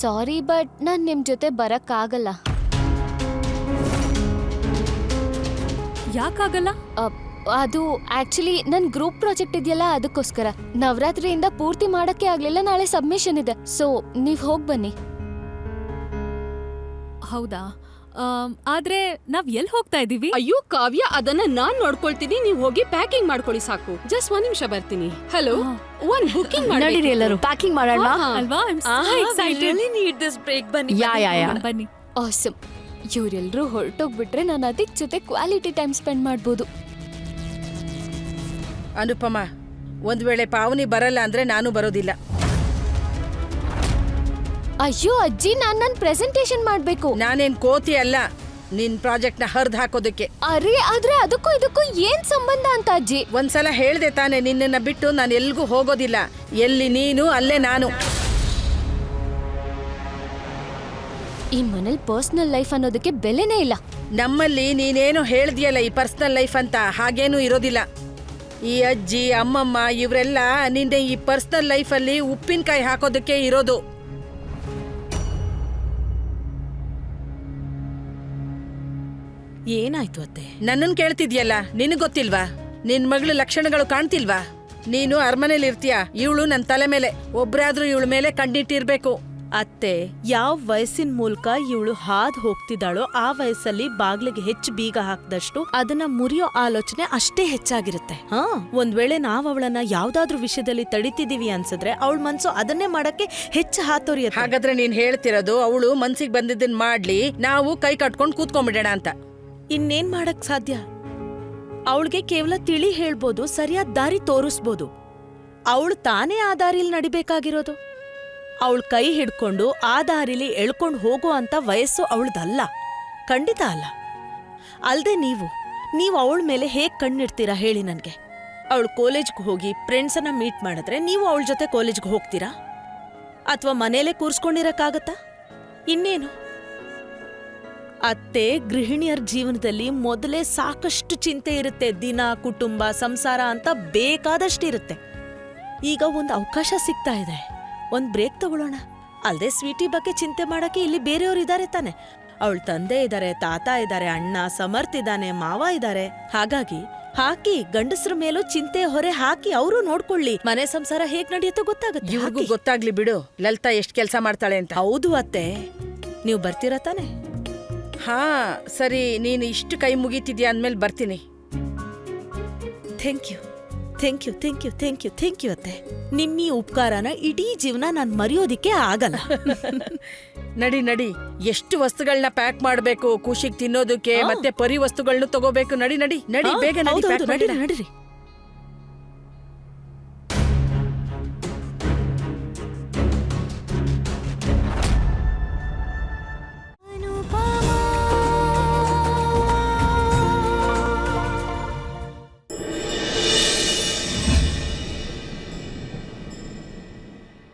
Sorry but ನಾನ್ ನಿಮ್ ಜೊತೆ ಬರಕ್ಕಾಗಲ್ಲ. ಯಾಕಾಗಲ್ಲ? ಅದು ಆಕ್ಚುಲಿ ನನ್ ಗ್ರೂಪ್ ಪ್ರಾಜೆಕ್ಟ್ ಇದೆಯಲ್ಲ, ಅದಕ್ಕೋಸ್ಕರ. ನವರಾತ್ರಿಯಿಂದ ಪೂರ್ತಿ ಮಾಡಕ್ಕೆ ಆಗ್ಲಿಲ್ಲ, ನಾಳೆ ಸಬ್ಮಿಷನ್ ಇದೆ. ಸೊ ನೀವ್ ಹೋಗ್ ಬನ್ನಿ. ಹೌದಾ? ಆದ್ರೆ ನಾವ್ ಎಲ್ ಹೋಗ್ತಾ ಇದೀವಿ? ಅಯ್ಯೋ ಕಾವ್ಯ, ಅದನ್ನ ನಾನ್ ನೋಡ್ಕೊಳ್ತೀನಿ, ನೀವ್ ಹೋಗಿ ಪ್ಯಾಕಿಂಗ್ ಮಾಡ್ಕೊಳ್ಳಿ ಸಾಕು. ಜಸ್ಟ್ 1 ನಿಮಿಷ ಬರ್ತೀನಿ. ಹಲೋ, ಒಂದ್ ಬುಕಿಂಗ್ ಮಾಡಿ ಎಲ್ಲರೂ ಪ್ಯಾಕಿಂಗ್ ಮಾಡೋಣ ಅಲ್ವಾ? ಬನ್ನಿ. ಆಸಮ್. ಇವ್ರೆಲ್ರೂ ಹೊರಟೋಗ್ಬಿಟ್ರೆ ನಾನು ಅದಕ್ ಜೊತೆ ಕ್ವಾಲಿಟಿ ಟೈಮ್ ಸ್ಪೆಂಡ್ ಮಾಡ್ಬೋದು. ಅನುಪಮ, ಒಂದ್ ವೇಳೆ ಪಾವನಿ ಬರಲ್ಲ ಅಂದ್ರೆ ನಾನು ಬರೋದಿಲ್ಲ. ಅಯ್ಯೋ ಅಜ್ಜಿ, ನನ್ ಪ್ರೆಸೆಂಟೇಶನ್ ಮಾಡ್ಬೇಕು. ನಾನೇನ್ ಕೋತಿ ಅಲ್ಲ ನಿನ್ ಪ್ರಾಜೆಕ್ಟ್ ನ ಹರ್ದ್ ಹಾಕೋದಕ್ಕೆ. ಅರೆ, ಆದ್ರೆ ಅದಕ್ಕೂ ಇದಕ್ಕೂ ಏನ್ ಸಂಬಂಧ ಅಂತ ಅಜ್ಜಿ? ಒಂದ್ಸಲ ಹೇಳ್ದೆ ತಾನೆ, ನಿನ್ನನ್ನ ಬಿಟ್ಟು ನಾನು ಎಲ್ಗೂ ಹೋಗೋದಿಲ್ಲ. ಎಲ್ಲಿ ನೀನು ಅಲ್ಲೇ ನಾನು. ಈ ಮನೇಲಿ ಪರ್ಸನಲ್ ಲೈಫ್ ಅನ್ನೋದಕ್ಕೆ ಬೆಲೆನೇ ಇಲ್ಲ. ನಮ್ಮಲ್ಲಿ ನೀನೇನು ಹೇಳ್ದಿಯಲ್ಲ ಈ ಪರ್ಸನಲ್ ಲೈಫ್ ಅಂತ, ಹಾಗೇನು ಇರೋದಿಲ್ಲ. ಈ ಅಜ್ಜಿ ಅಮ್ಮಮ್ಮ ಇವರೆಲ್ಲ ನಿನ್ನೆ ಈ ಪರ್ಸನಲ್ ಲೈಫ್ ಅಲ್ಲಿ ಉಪ್ಪಿನಕಾಯಿ ಹಾಕೋದಕ್ಕೆ ಇರೋದು. ಏನಾಯ್ತು ಅತ್ತೆ? ನನ್ನನ್ ಕೇಳ್ತಿದ್ಯಲ್ಲ, ನಿನಗ್ ಗೊತ್ತಿಲ್ವಾ? ನಿನ್ ಮಗಳು ಲಕ್ಷಣಗಳು ಕಾಣ್ತಿಲ್ವಾ? ನೀನು ಅರಮನೇಲಿ ಇರ್ತೀಯ, ಇವಳು ನನ್ ತಲೆ ಮೇಲೆ. ಒಬ್ರಾದ್ರೂ ಇವಳ ಮೇಲೆ ಕಣ್ಣಿಟ್ಟಿರ್ಬೇಕು. ಅತ್ತೆ, ಯಾವ ವಯಸ್ಸಿನ ಮೂಲಕ ಇವಳು ಹಾದ್ ಹೋಗ್ತಿದ್ದಾಳೋ ಆ ವಯಸ್ಸಲ್ಲಿ ಬಾಗ್ಲಿಗೆ ಹೆಚ್ಚು ಬೀಗ ಹಾಕ್ದಷ್ಟು ಅದನ್ನ ಮುರಿಯೋ ಆಲೋಚನೆ ಅಷ್ಟೇ ಹೆಚ್ಚಾಗಿರುತ್ತೆ. ಒಂದ್ ವೇಳೆ ನಾವ್ ಅವಳನ್ನ ಯಾವ್ದಾದ್ರೂ ವಿಷಯದಲ್ಲಿ ತಡಿತಿದೀವಿ ಅನ್ಸಿದ್ರೆ ಅವಳ ಮನ್ಸು ಅದನ್ನೇ ಮಾಡಕ್ಕೆ ಹೆಚ್ಚು ಹಾತೊರಿಯುತ್ತೆ. ಹಾಗಾದ್ರೆ ನೀನ್ ಹೇಳ್ತಿರೋದು ಅವಳು ಮನ್ಸಿಗೆ ಬಂದಿದ್ದನ್ ಮಾಡ್ಲಿ, ನಾವು ಕೈ ಕಟ್ಕೊಂಡ್ ಕೂತ್ಕೊಂಡ್ಬಿಡೋಣ ಅಂತ. ಇನ್ನೇನ್ ಮಾಡಕ್ ಸಾಧ್ಯ? ಅವಳಿಗೆ ಕೇವಲ ತಿಳಿ ಹೇಳ್ಬೋದು, ಸರಿಯಾದ ದಾರಿ ತೋರಿಸ್ಬೋದು. ಅವಳು ತಾನೇ ಆ ದಾರಿಲಿ ನಡಿಬೇಕಾಗಿರೋದು. ಅವಳ ಕೈ ಹಿಡ್ಕೊಂಡು ಆ ದಾರಿಲಿ ಎಳ್ಕೊಂಡು ಹೋಗೋ ಅಂತ ವಯಸ್ಸು ಅವಳದಲ್ಲ, ಖಂಡಿತ ಅಲ್ಲ. ಅಲ್ದೆ ನೀವು ಅವಳ ಮೇಲೆ ಹೇಗ್ ಕಣ್ಣಿಡ್ತೀರಾ ಹೇಳಿ ನನ್ಗೆ? ಅವಳು ಕಾಲೇಜ್ಗೆ ಹೋಗಿ ಫ್ರೆಂಡ್ಸನ್ನ ಮೀಟ್ ಮಾಡಿದ್ರೆ ನೀವು ಅವಳ ಜೊತೆ ಕಾಲೇಜ್ಗೆ ಹೋಗ್ತೀರಾ? ಅಥವಾ ಮನೇಲೆ ಕೂರ್ಸ್ಕೊಂಡಿರಕ್ಕಾಗತ್ತಾ? ಇನ್ನೇನು? ಅತ್ತೆ, ಗೃಹಿಣಿಯರ ಜೀವನದಲ್ಲಿ ಮೊದಲೇ ಸಾಕಷ್ಟು ಚಿಂತೆ ಇರುತ್ತೆ. ದಿನ, ಕುಟುಂಬ, ಸಂಸಾರ ಅಂತ ಬೇಕಾದಷ್ಟಿರುತ್ತೆ. ಈಗ ಒಂದು ಅವಕಾಶ ಸಿಗ್ತಾ ಇದೆ, ಒಂದ್ ಬ್ರೇಕ್ ತಗೊಳ್ಳೋಣ. ಅಲ್ದೆ ಸ್ವೀಟಿ ಬಗ್ಗೆ ಚಿಂತೆ ಮಾಡಕ್ಕೆ ಇಲ್ಲಿ ಬೇರೆಯವ್ರು ಇದಾರೆ ತಾನೆ. ಅವಳ ತಂದೆ ಇದಾರೆ, ತಾತ ಇದಾರೆ, ಅಣ್ಣ ಸಮರ್ಥ್ ಇದಾನೆ, ಮಾವ ಇದಾರೆ. ಹಾಗಾಗಿ ಹಾಕಿ ಗಂಡಸ್ರ ಮೇಲೂ ಚಿಂತೆ ಹೊರೆ ಹಾಕಿ ಅವರು ನೋಡ್ಕೊಳ್ಳಿ. ಮನೆ ಸಂಸಾರ ಹೇಗ್ ನಡೆಯುತ್ತೋ ಗೊತ್ತಾಗುತ್ತೆ. ಇವ್ರಿಗೂ ಗೊತ್ತಾಗ್ಲಿ ಬಿಡು, ಲಲಿತಾ ಎಷ್ಟ್ ಕೆಲ್ಸ ಮಾಡ್ತಾಳೆ ಅಂತ. ಹೌದು ಅತ್ತೆ, ನೀವು ಬರ್ತೀರಾ ತಾನೆ? ಹಾ ಸರಿ, ನೀನು ಇಷ್ಟು ಕೈ ಮುಗೀತಿದ್ಯಾ ಅಂದ್ಮೇಲೆ ಬರ್ತೀನಿ. Thank you thank you thank you thank you thank you ಅತ್ತೆ. ನಿಮ್ಮಿ ಉಪಕಾರನ ಇಡೀ ಜೀವನ ನಾನ್ ಮರೆಯೋದಿಕ್ಕೆ ಆಗಲ್ಲ. ನಡಿ ನಡಿ, ಎಷ್ಟು ವಸ್ತುಗಳನ್ನ ಪ್ಯಾಕ್ ಮಾಡ್ಬೇಕು, ಖುಷಿಗ್ ತಿನ್ನೋದಕ್ಕೆ, ಮತ್ತೆ ಪರಿ ವಸ್ತುಗಳನ್ನ ತಗೋಬೇಕು. ನಡಿ ನಡಿ ನಡಿ, ಬೇಗ ನಡಿ, ಪ್ಯಾಕ್ ಮಾಡಿ. ನಡಿರಿ.